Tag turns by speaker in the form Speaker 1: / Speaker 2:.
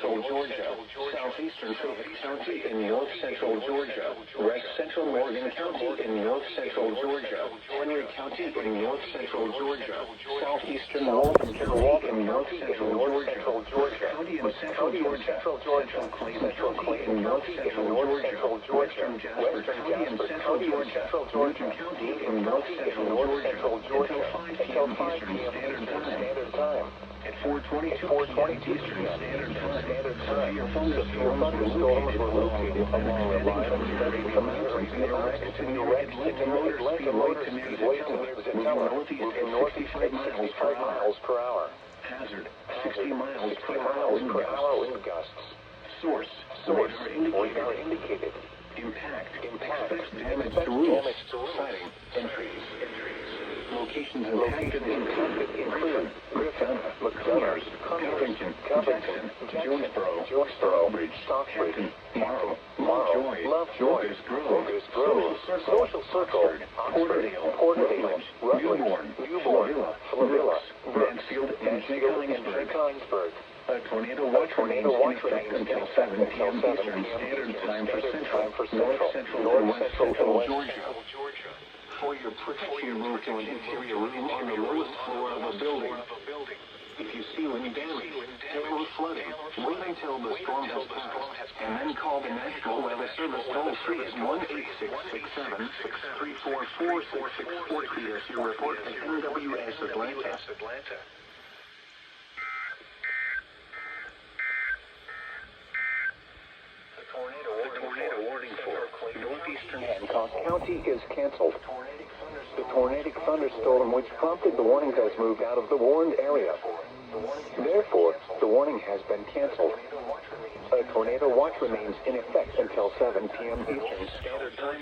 Speaker 1: central Georgia, southeastern Fayette County in north central Georgia, West central Morgan County in north central Georgia, Henry County in north central Georgia, southeastern Walton County in north central Georgia, County in central Georgia, central Clayton County in north central Georgia, western Jasper County in central Georgia, Newton County in north central Georgia, until 5 p.m. Eastern Standard Time. At 4:22 p.m. Eastern Standard Time, your thunderstorms were located along the line of the mountains and erected to the motor speedway to near Zetella, moving north at 65 miles per hour. Hazard, 60 miles per hour wind gusts. Source, radar indicated. Impact, expects damage to roofs, siding, entries. Locations impacted include Griffin, McCullers, Covington, Jackson, Jonesboro, Stockbridge, Morrow, Lovejoy, Grove, Social Circle, Porterdale, Rutland, Newborn, Flavilla, Mansfield, and Jacobsburg. A tornado watch remains in effect until 7 p.m. Eastern Standard Time for North Central Georgia. For your protection, move to an interior room on the lowest floor of a building. If you see any damage, or flooding, wait until the storm has passed, and then call the National Weather Service toll-free at 1-866-7-344-4640 as you report to NWS Atlanta. The tornado warning for northeastern Hancock County is canceled. The tornadic thunderstorm which prompted the warning has moved out of the warned area. Therefore, the warning has been canceled. A tornado watch remains in effect until 7 p.m. Eastern Standard Time.